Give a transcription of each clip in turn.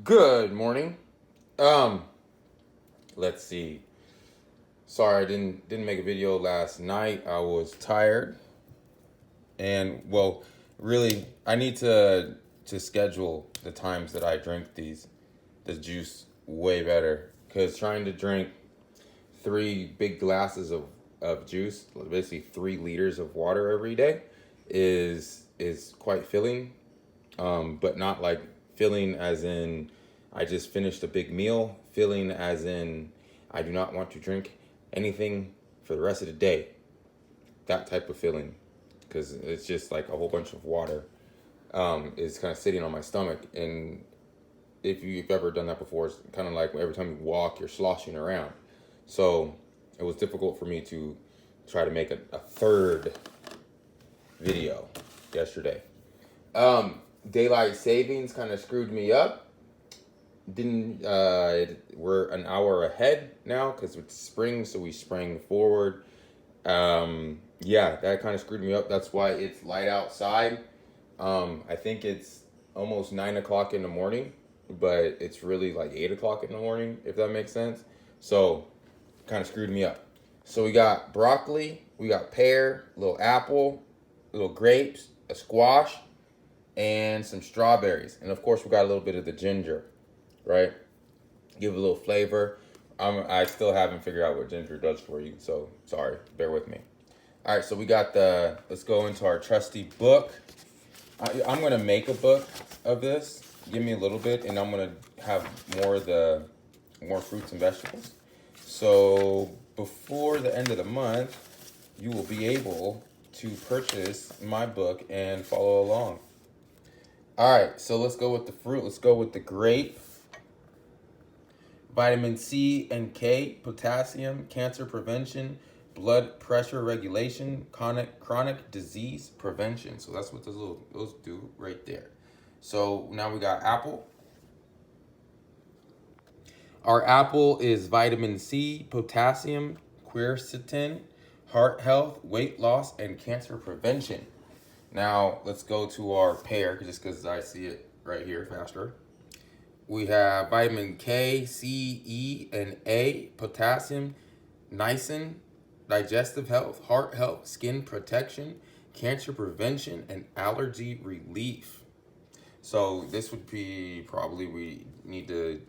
Good morning. Um, let's see. Sorry, I didn't make a video last night. I was tired, and well, really, I need to schedule the times that I drink the juice way better. Cause trying to drink 3 big glasses of juice, basically 3 liters of water every day, is quite filling. But not like filling as in I just finished a big meal, filling as in I do not want to drink anything for the rest of the day. That type of feeling, because it's just like a whole bunch of water is kind of sitting on my stomach. And if you've ever done that before, it's kind of like every time you walk, you're sloshing around. So it was difficult for me to try to make a third video yesterday. Daylight savings kind of screwed me up. Didn't We're an hour ahead now because it's spring, so we sprang forward. Yeah, that kind of screwed me up. That's why it's light outside. I think it's almost 9 o'clock in the morning, but it's really like 8 o'clock in the morning, if that makes sense. So kind of screwed me up. So we got broccoli, we got pear, little apple, little grapes, a squash, and some strawberries. And of course, we got a little bit of the ginger, right? Give it a little flavor. I still haven't figured out what ginger does for you, so sorry, bear with me. All right, so we got let's go into our trusty book. I'm going to make a book of this. Give me a little bit, and I'm going to have more fruits and vegetables. So before the end of the month, you will be able to purchase my book and follow along. All right, so let's go with the fruit. Let's go with the grape. Vitamin C and K, potassium, cancer prevention, blood pressure regulation, chronic disease prevention. So that's what those do right there. So now we got apple. Our apple is vitamin C, potassium, quercetin, heart health, weight loss, and cancer prevention. Now let's go to our pear, just because I see it right here faster. We have vitamin K, C, E, and A, potassium, niacin, digestive health, heart health, skin protection, cancer prevention, and allergy relief. So this would be probably we need to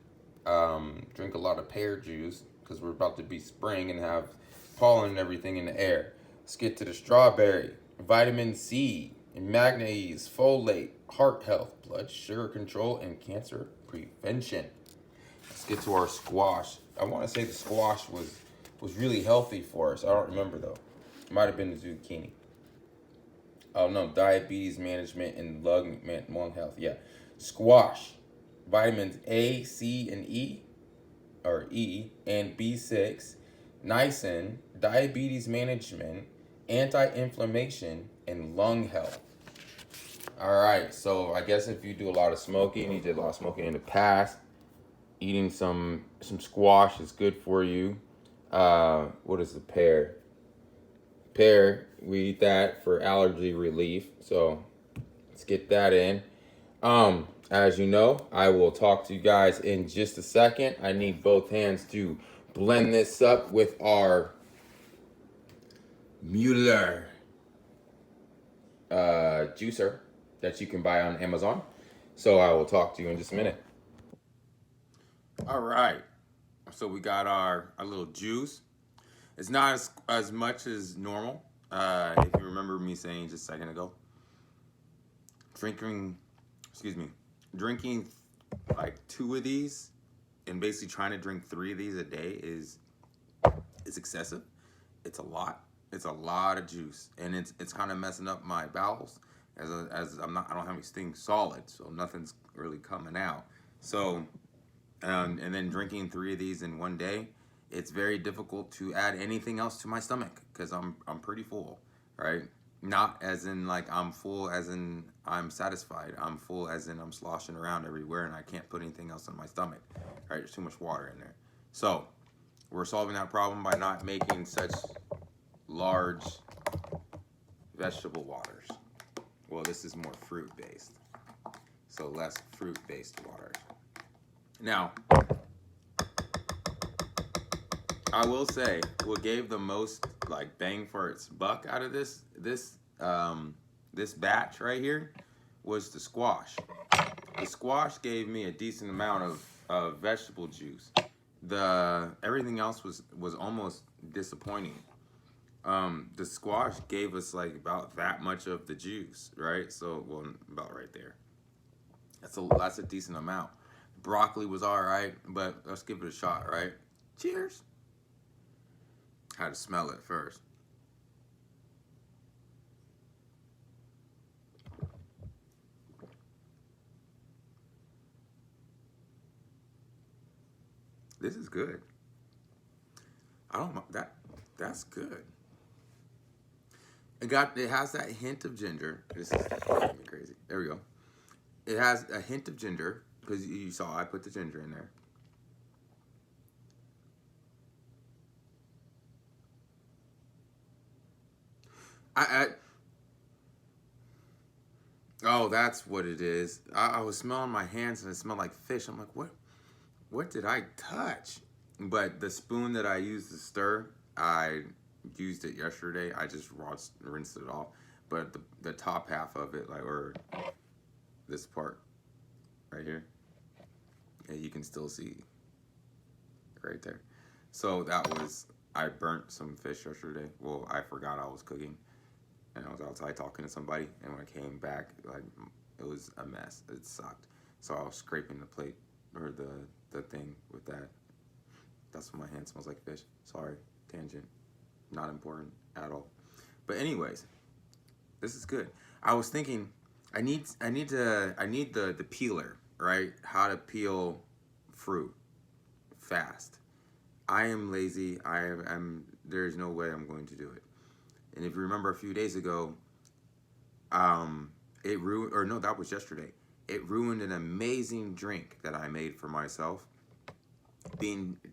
drink a lot of pear juice because we're about to be spring and have pollen and everything in the air. Let's get to the strawberry. Vitamin C, manganese, folate, heart health, blood sugar control, and cancer prevention. Let's get to our squash. I want to say the squash was really healthy for us. I don't remember though. It might have been the zucchini. Oh no, diabetes management and lung health. Yeah, squash, vitamins A, C, and E, or E, and B6, niacin, diabetes management, anti-inflammation, and lung health. All right, so I guess if you do a lot of smoking, you did a lot of smoking in the past, eating some squash is good for you. What is the pear? Pear, we eat that for allergy relief. So let's get that in. As you know, I will talk to you guys in just a second. I need both hands to blend this up with our Mueller juicer that you can buy on Amazon. So I will talk to you in just a minute. All right. So we got our little juice. It's not as much as normal. If you remember me saying just a second ago, drinking like 2 of these and basically trying to drink 3 of these a day is excessive. It's a lot. It's a lot of juice, and it's kind of messing up my bowels as I don't have anything solid, so nothing's really coming out. So and then drinking 3 of these in one day, it's very difficult to add anything else to my stomach because I'm pretty full, right? Not as in like I'm full as in I'm satisfied. I'm full as in I'm sloshing around everywhere and I can't put anything else in my stomach, right? There's too much water in there. So we're solving that problem by not making such large vegetable waters. Well, this is more fruit-based, so less fruit-based waters. Now, I will say what gave the most like bang for its buck out of this batch right here was the squash. The squash gave me a decent amount of vegetable juice. The everything else was almost disappointing. The squash gave us like about that much of the juice, right? So well, about right there. That's a decent amount. Broccoli was all right, but let's give it a shot, right? Cheers. Had to smell it first. This is good. I don't know that. That's good. It has that hint of ginger. This is making me crazy. There we go. It has a hint of ginger because you saw I put the ginger in there. I oh, that's what it is. I was smelling my hands and it smelled like fish. I'm like, what did I touch? But the spoon that I used to stir, I used it yesterday. I just rinsed it off. But the top half of it, like or this part right here, yeah, you can still see right there. So I burnt some fish yesterday. Well, I forgot I was cooking, and I was outside talking to somebody. And when I came back, like it was a mess. It sucked. So I was scraping the plate or the thing with that. That's why my hand smells like fish. Sorry, tangent. Not important at all. But anyways, this is good. I was thinking, I need the peeler, right? How to peel fruit fast. I am lazy. There's no way I'm going to do it. And if you remember a few days ago, it ruined, or no, that was yesterday. It ruined an amazing drink that I made for myself.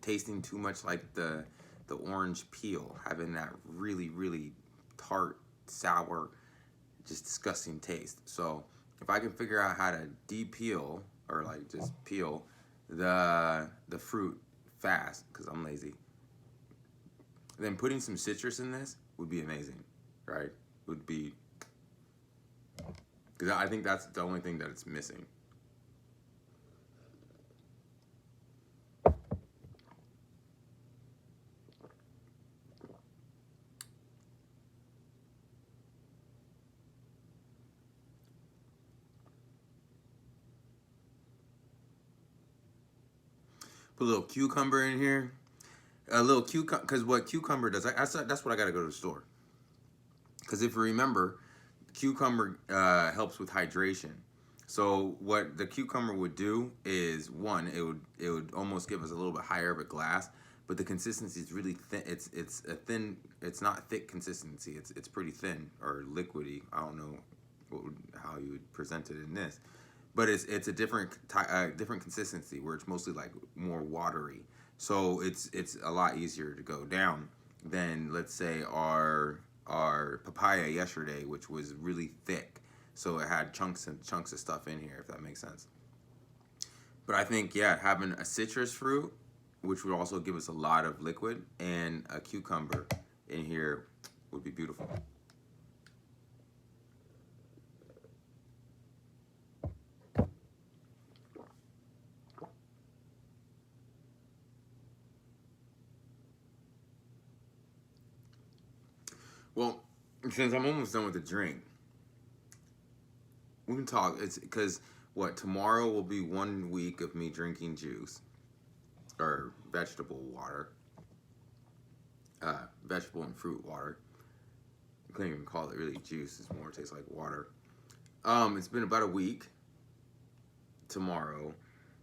Tasting too much like the orange peel, having that really tart, sour, just disgusting taste. So if I can figure out how to de-peel or like just peel the fruit fast, because I'm lazy, then putting some citrus in this would be amazing, right? Would be, because I think that's the only thing that it's missing. Put a little cucumber in here. A little cucumber, because what cucumber does, that's what I got to go to the store. Because if you remember, cucumber helps with hydration. So what the cucumber would do is one, it would almost give us a little bit higher of a glass, but the consistency is really thin. It's a thin. It's not thick consistency. It's pretty thin or liquidy. I don't know how you would present it in this, but it's a different consistency where it's mostly like more watery. So it's a lot easier to go down than let's say our papaya yesterday, which was really thick. So it had chunks and chunks of stuff in here, if that makes sense. But I think yeah, having a citrus fruit, which would also give us a lot of liquid, and a cucumber in here would be beautiful. Well, since I'm almost done with the drink, we can talk. It's because what tomorrow will be 1 week of me drinking juice or vegetable water, vegetable and fruit water. I couldn't even call it really juice. It's more tastes like water. It's been about a week. Tomorrow,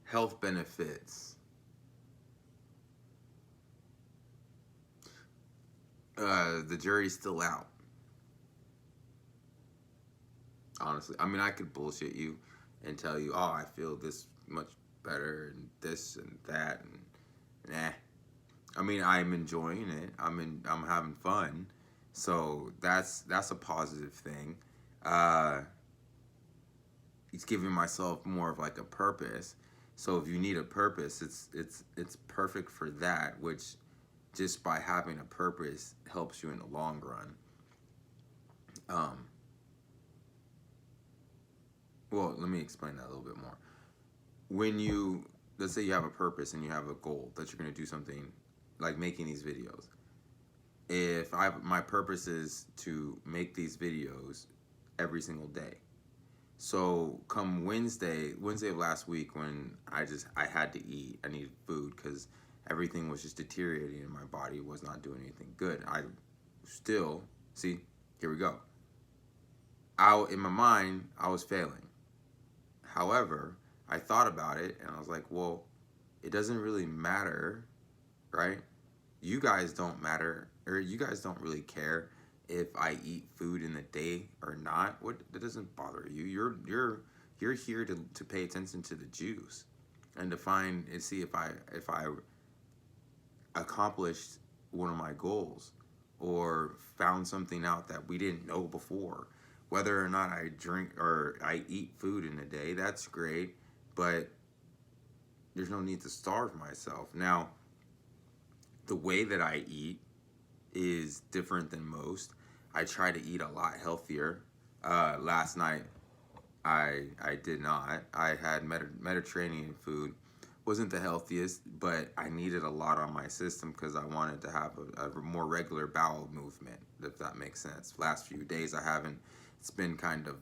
health benefits. The jury's still out. Honestly, I mean, I could bullshit you and tell you, oh, I feel this much better and this and that, and nah. I mean, I'm enjoying it. I'm having fun, so that's a positive thing. Uh, it's giving myself more of like a purpose. So if you need a purpose, it's perfect for that, which just by having a purpose helps you in the long run. Well, let me explain that a little bit more. When you, let's say you have a purpose and you have a goal that you're going to do something like making these videos. If my purpose is to make these videos every single day. So come Wednesday of last week, when I had to eat, I needed food because everything was just deteriorating in my body, was not doing anything good. I still, see, here we go. In my mind, I was failing. However, I thought about it and I was like, well, it doesn't really matter, right? You guys don't matter, or you guys don't really care if I eat food in the day or not. What, that doesn't bother you. You're here to pay attention to the juice and to find and see if I accomplished one of my goals or found something out that we didn't know before. Whether or not I drink or I eat food in a day, that's great, but there's no need to starve myself. Now, the way that I eat is different than most. I try to eat a lot healthier. Last night, I did not. I had Mediterranean food. Wasn't the healthiest, but I needed a lot on my system because I wanted to have a more regular bowel movement, if that makes sense. Last few days I haven't. It's been kind of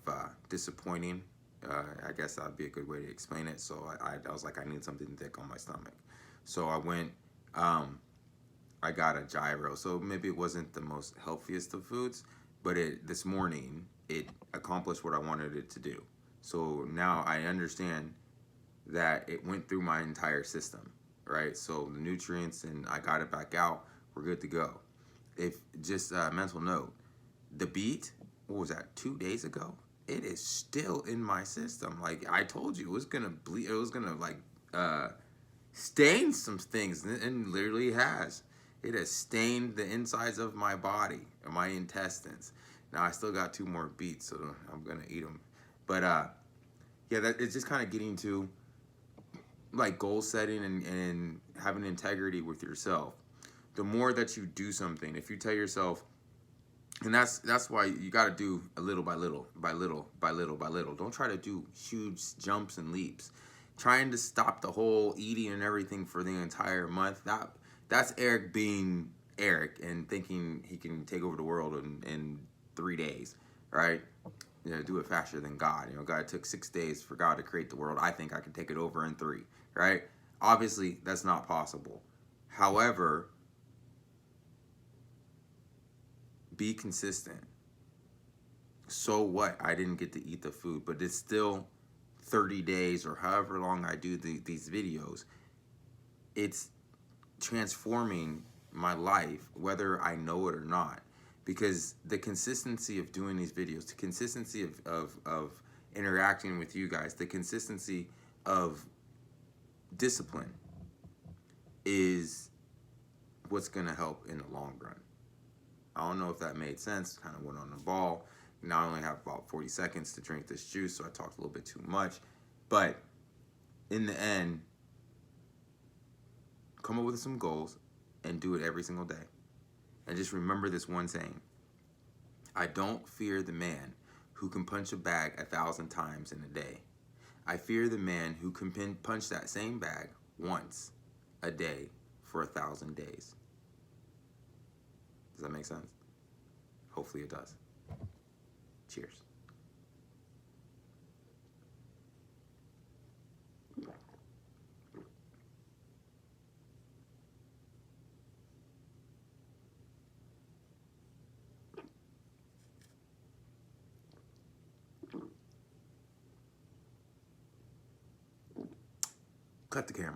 disappointing. I guess that'd be a good way to explain it. So I was like, I need something thick on my stomach. So I went, I got a gyro. So maybe it wasn't the most healthiest of foods, but this morning it accomplished what I wanted it to do. So now I understand that it went through my entire system, right? So the nutrients, and I got it back out, we're good to go. If just a mental note, the beet, what was that, 2 days ago? It is still in my system. Like I told you, it was gonna bleed, it was gonna like stain some things, and literally has. It has stained the insides of my body, and my intestines. Now I still got 2 more beets, so I'm gonna eat them. But yeah, that it's just kind of getting to like goal setting and having integrity with yourself. The more that you do something, if you tell yourself, and that's why you got to do a little by little, by little, by little, by little. Don't try to do huge jumps and leaps. Trying to stop the whole eating and everything for the entire month, that's Eric being Eric and thinking he can take over the world in 3 days, right? You know, do it faster than God. You know, God took 6 days for God to create the world. I think I can take it over in 3, right? Obviously, that's not possible. However, be consistent. So what? I didn't get to eat the food, but it's still 30 days or however long I do these videos. It's transforming my life, whether I know it or not. Because the consistency of doing these videos, the consistency of interacting with you guys, the consistency of discipline is what's going to help in the long run. I don't know if that made sense. Kind of went on the ball. Now I only have about 40 seconds to drink this juice, so I talked a little bit too much. But in the end, come up with some goals and do it every single day. And just remember this one saying: I don't fear the man who can punch a bag 1,000 times in a day. I fear the man who can punch that same bag once a day for 1,000 days. Does that make sense? Hopefully it does. Cheers. Cut the camera.